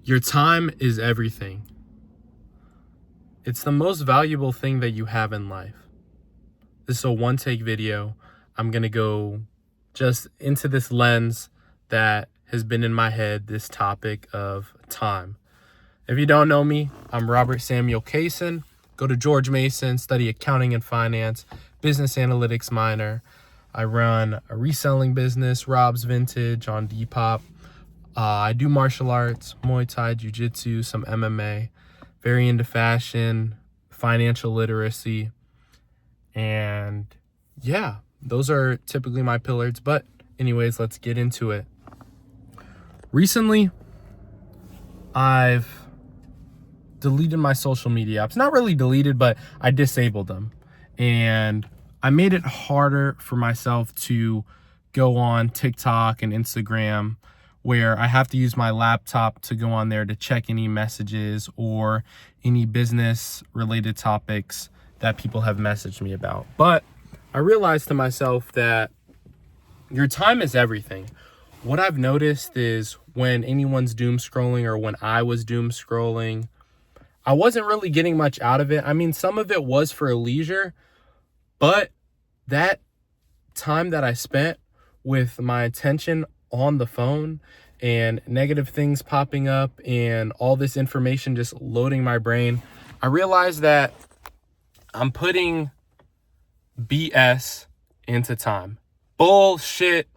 Your time is everything. It's the most valuable thing that you have in life. This is a one-take video. I'm going to go just into this lens that has been in my head, this topic of time. If you don't know me, I'm Robert Samuel Kaysen. Go to George Mason, study accounting and finance, business analytics minor. I run a reselling business, Rob's Vintage, on Depop. I do martial arts, Muay Thai, Jiu-Jitsu, some MMA, very into fashion, financial literacy, and yeah, those are typically my pillars. But anyways, let's get into it. Recently, I've deleted my social media apps. Not really deleted, but I disabled them. And I made it harder for myself to go on TikTok and Instagram, where I have to use my laptop to go on there to check any messages or any business related topics that people have messaged me about. But I realized to myself that your time is everything. What I've noticed is when anyone's doom scrolling, or when I was doom scrolling, I wasn't really getting much out of it. I mean, some of it was for leisure, but that time that I spent with my attention on the phone and negative things popping up and all this information just loading my brain, I realized that I'm putting BS into time. Bullshit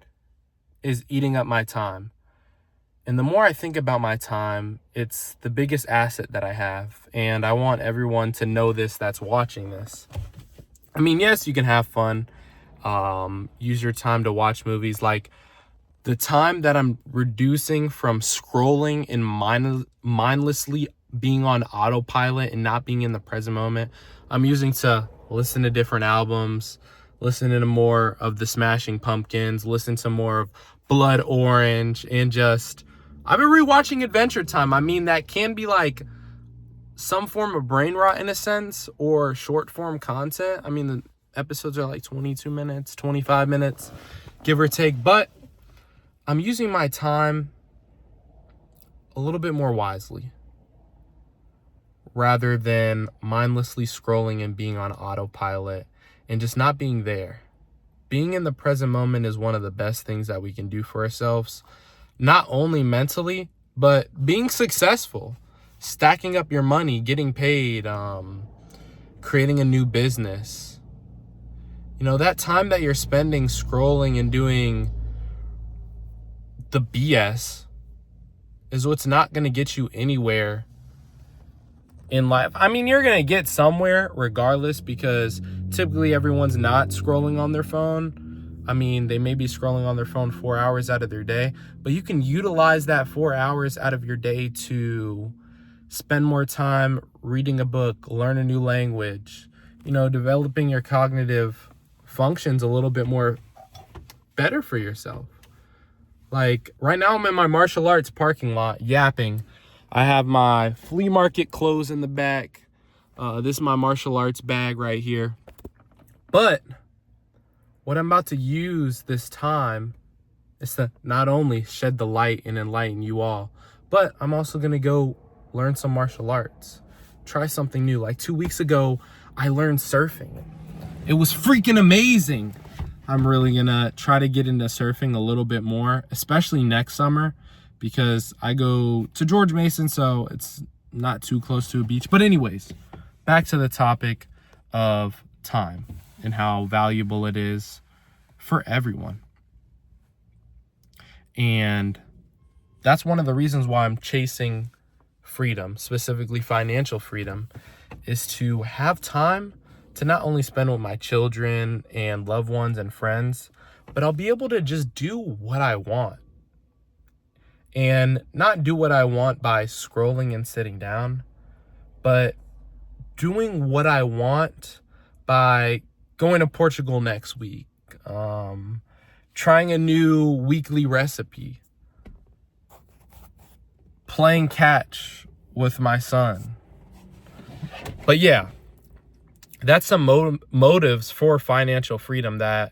is eating up my time. And the more I think about my time, it's the biggest asset that I have. And I want everyone to know this that's watching this. I mean, yes, you can have fun. Use your time to watch movies. Like, the time that I'm reducing from scrolling and mindlessly being on autopilot and not being in the present moment, I'm using to listen to different albums, listen to more of the Smashing Pumpkins, listen to more of Blood Orange, and just, I've been rewatching Adventure Time. I mean, that can be like some form of brain rot in a sense, or short form content. I mean, the episodes are like 22 minutes, 25 minutes, give or take. But I'm using my time a little bit more wisely, rather than mindlessly scrolling and being on autopilot and just not being there. Being in the present moment is one of the best things that we can do for ourselves, not only mentally, but being successful, stacking up your money, getting paid, creating a new business. You know, that time that you're spending scrolling and doing the BS is what's not going to get you anywhere in life. I mean, you're going to get somewhere regardless, because typically everyone's not scrolling on their phone. I mean, they may be scrolling on their phone 4 hours out of their day, but you can utilize that 4 hours out of your day to spend more time reading a book, learn a new language, you know, developing your cognitive functions a little bit more better for yourself. Like, right now I'm in my martial arts parking lot yapping. I have my flea market clothes in the back. This is my martial arts bag right here. But what I'm about to use this time is to not only shed the light and enlighten you all, but I'm also going to go learn some martial arts. Try something new. Like 2 weeks ago, I learned surfing. It was freaking amazing. I'm really going to try to get into surfing a little bit more, especially next summer, because I go to George Mason, so it's not too close to a beach. But anyways, back to the topic of time and how valuable it is for everyone. And that's one of the reasons why I'm chasing freedom, specifically financial freedom, is to have time to not only spend with my children and loved ones and friends, but I'll be able to just do what I want. And not do what I want by scrolling and sitting down, but doing what I want by going to Portugal next week, trying a new weekly recipe, playing catch with my son. But yeah, that's some motives for financial freedom that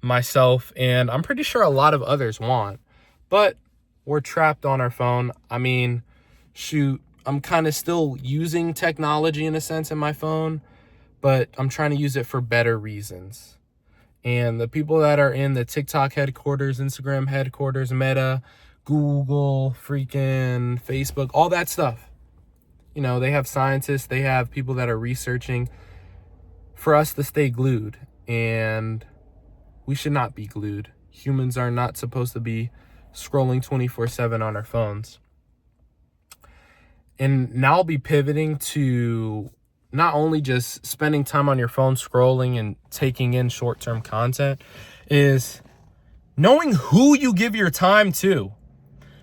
myself and I'm pretty sure a lot of others want. But we're trapped on our phone. I mean, shoot, I'm kind of still using technology in a sense in my phone, but I'm trying to use it for better reasons. And the people that are in the TikTok headquarters, Instagram headquarters, Meta, Google, freaking Facebook, all that stuff, you know, they have scientists, they have people that are researching for us to stay glued. And we should not be glued. Humans are not supposed to be scrolling 24/7 on our phones. And now I'll be pivoting to not only just spending time on your phone scrolling and taking in short-term content, is knowing who you give your time to.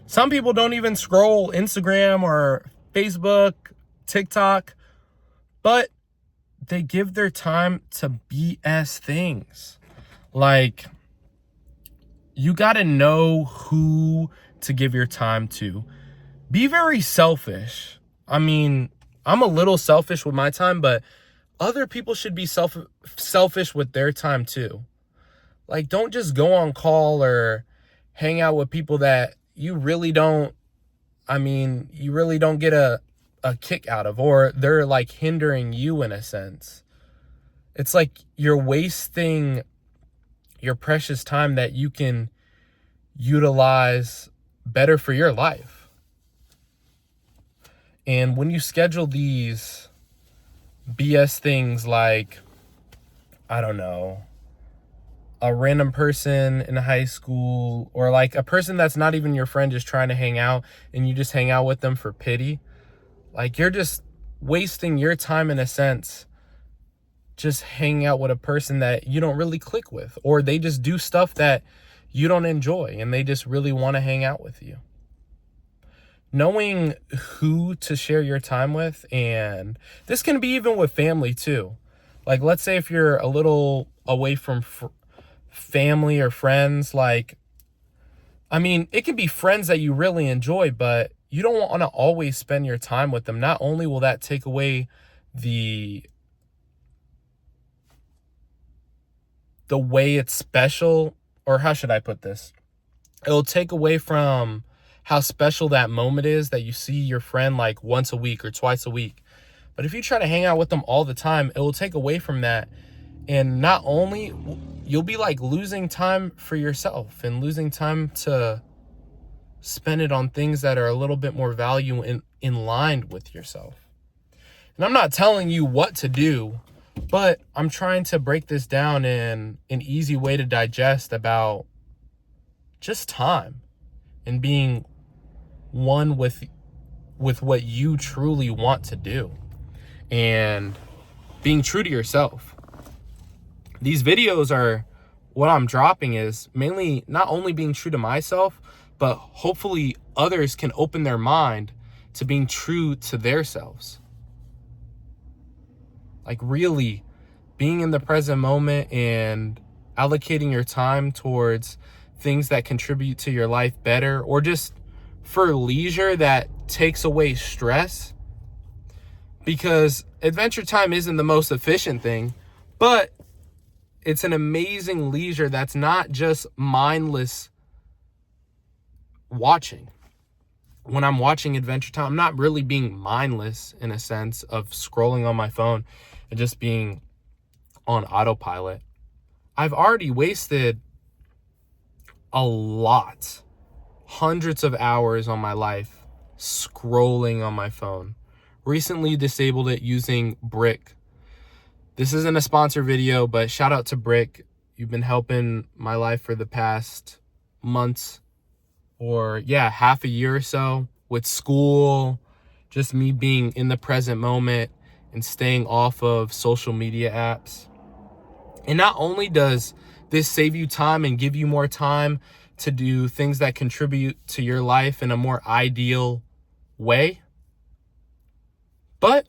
Some people don't even scroll Instagram or Facebook, TikTok, but they give their time to BS things. Like, you got to know who to give your time to. Be very selfish. I mean, I'm a little selfish with my time, but other people should be selfish with their time too. Like, don't just go on call or hang out with people that you really don't get a kick out of, or they're like hindering you in a sense. It's like you're wasting your precious time that you can utilize better for your life. And when you schedule these BS things like, I don't know, a random person in high school, or like a person that's not even your friend just trying to hang out, and you just hang out with them for pity, like, you're just wasting your time in a sense, just hanging out with a person that you don't really click with, or they just do stuff that you don't enjoy and they just really want to hang out with you. Knowing who to share your time with, and this can be even with family too. Like, let's say if you're a little away from family or friends, like, I mean, it can be friends that you really enjoy, but you don't want to always spend your time with them. Not only will that take away the way it's special, or how should I put this? It'll take away from how special that moment is that you see your friend like once a week or twice a week. But if you try to hang out with them all the time, it will take away from that. And not only, you'll be like losing time for yourself and losing time to spend it on things that are a little bit more value in line with yourself. And I'm not telling you what to do, but I'm trying to break this down in an easy way to digest about just time and being one with what you truly want to do and being true to yourself. These videos are, what I'm dropping is mainly not only being true to myself, but hopefully others can open their mind to being true to themselves. Like, really being in the present moment and allocating your time towards things that contribute to your life better, or just for leisure that takes away stress. Because Adventure Time isn't the most efficient thing, but it's an amazing leisure that's not just mindless watching. When I'm watching Adventure Time, I'm not really being mindless in a sense of scrolling on my phone and just being on autopilot. I've already wasted a lot, hundreds of hours on my life scrolling on my phone. Recently disabled it using Brick. This isn't a sponsor video, but shout out to Brick. You've been helping my life for the past months, or half a year or so, with school, just me being in the present moment and staying off of social media apps. And not only does this save you time and give you more time to do things that contribute to your life in a more ideal way, but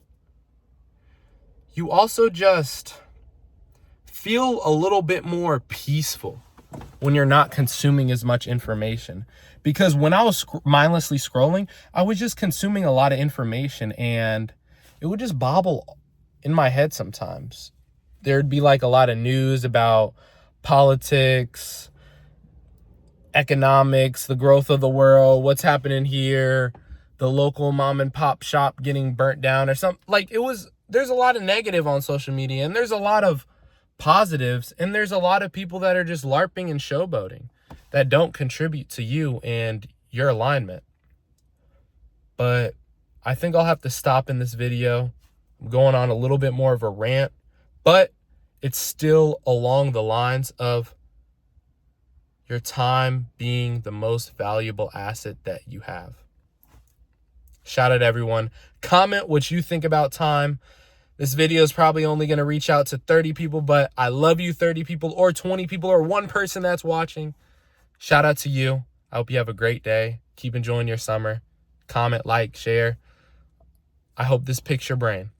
you also just feel a little bit more peaceful when you're not consuming as much information. Because when I was mindlessly scrolling, I was just consuming a lot of information, and it would just bobble in my head sometimes. There'd be like a lot of news about politics, economics, the growth of the world, what's happening here, the local mom and pop shop getting burnt down or something. Like, there's a lot of negative on social media, and there's a lot of positives, and there's a lot of people that are just LARPing and showboating that don't contribute to you and your alignment. But I think I'll have to stop in this video. I'm going on a little bit more of a rant, but it's still along the lines of your time being the most valuable asset that you have. Shout out everyone. Comment what you think about time. This video is probably only going to reach out to 30 people, but I love you 30 people or 20 people or one person that's watching. Shout out to you. I hope you have a great day. Keep enjoying your summer. Comment, like, share. I hope this picks your brain.